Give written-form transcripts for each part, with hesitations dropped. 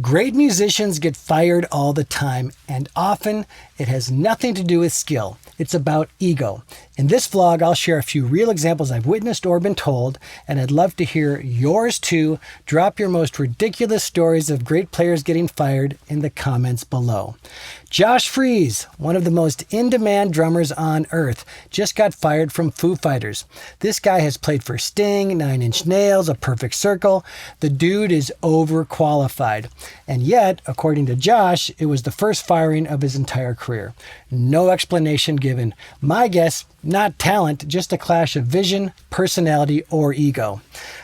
Great musicians get fired all the time, and often it has nothing to do with skill. It's about ego. In this vlog, I'll share a few real examples I've witnessed or been told, and I'd love to hear yours too. Drop your most ridiculous stories of great players getting fired in the comments below. Josh Freese, one of the most in-demand drummers on earth, just got fired from Foo Fighters. This guy has played for Sting, Nine Inch Nails, A Perfect Circle. The dude is overqualified. And yet, according to Josh, it was the first firing of his entire career. No explanation given. My guess, not talent, just a clash of vision, personality, or ego.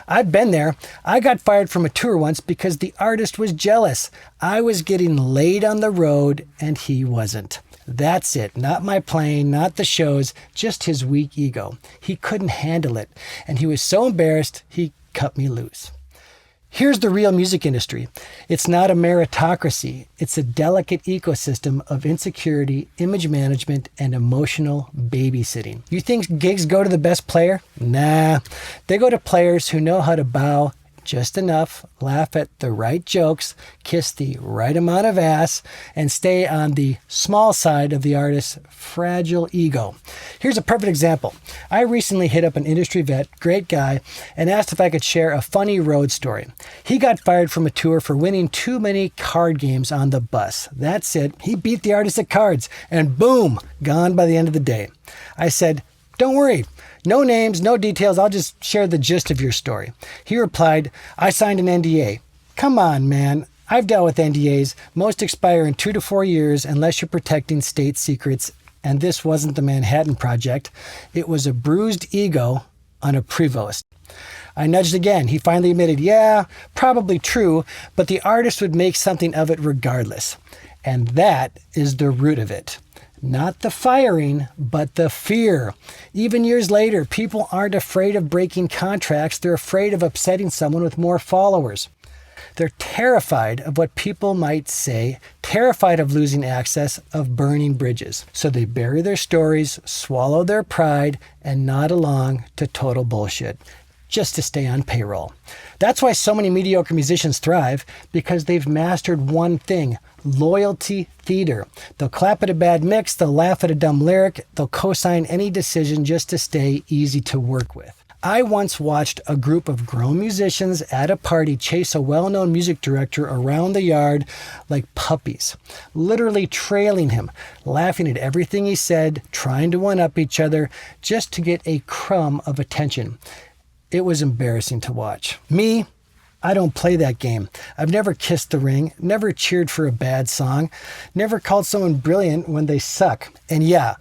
I've been there. I got fired from a tour once because the artist was jealous. I was getting laid on the road and he wasn't. That's it. Not my playing, not the shows, just his weak ego. He couldn't handle it, and he was so embarrassed he cut me loose. Here's the real music industry. It's not a meritocracy. It's a delicate ecosystem of insecurity, image management, and emotional babysitting. You think gigs go to the best player? Nah. They go to players who know how to bow just enough, laugh at the right jokes, kiss the right amount of ass, and stay on the small side of the artist's fragile ego. Here's a perfect example. I recently hit up an industry vet, great guy, and asked if I could share a funny road story. He got fired from a tour for winning too many card games on the bus. That's it. He beat the artist at cards, and boom, gone by the end of the day. I said, "Don't worry. No names, no details. I'll just share the gist of your story." He replied, "I signed an NDA. Come on, man. I've dealt with NDAs. Most expire in 2 to 4 years unless you're protecting state secrets. And this wasn't the Manhattan Project. It was a bruised ego on a Prevost." I nudged again. He finally admitted, "Yeah, probably true, but the artist would make something of it regardless." And that is the root of it. Not the firing, but the fear. Even years later, people aren't afraid of breaking contracts. They're afraid of upsetting someone with more followers. They're terrified of what people might say, terrified of losing access, of burning bridges. So they bury their stories, swallow their pride, and nod along to total bullshit, just to stay on payroll. That's why so many mediocre musicians thrive, because they've mastered one thing: loyalty theater. They'll clap at a bad mix, they'll laugh at a dumb lyric, they'll co-sign any decision just to stay easy to work with. I once watched a group of grown musicians at a party chase a well-known music director around the yard like puppies, literally trailing him, laughing at everything he said, trying to one-up each other just to get a crumb of attention. It was embarrassing to watch. Me, I don't play that game. I've never kissed the ring, never cheered for a bad song, never called someone brilliant when they suck. And yeah,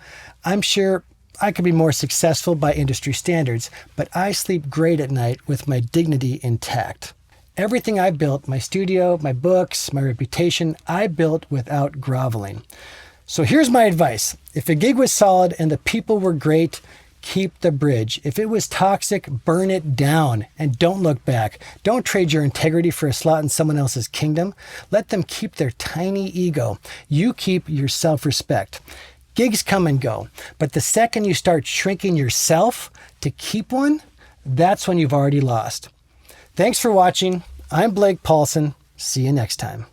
I'm sure I could be more successful by industry standards, but I sleep great at night with my dignity intact. Everything I built, my studio, my books, my reputation, I built without groveling. So here's my advice. If a gig was solid and the people were great, keep the bridge. If it was toxic, burn it down and don't look back. Don't trade your integrity for a slot in someone else's kingdom. Let them keep their tiny ego. You keep your self-respect. Gigs come and go, but the second you start shrinking yourself to keep one, that's when you've already lost. Thanks for watching. I'm Blake Paulson. See you next time.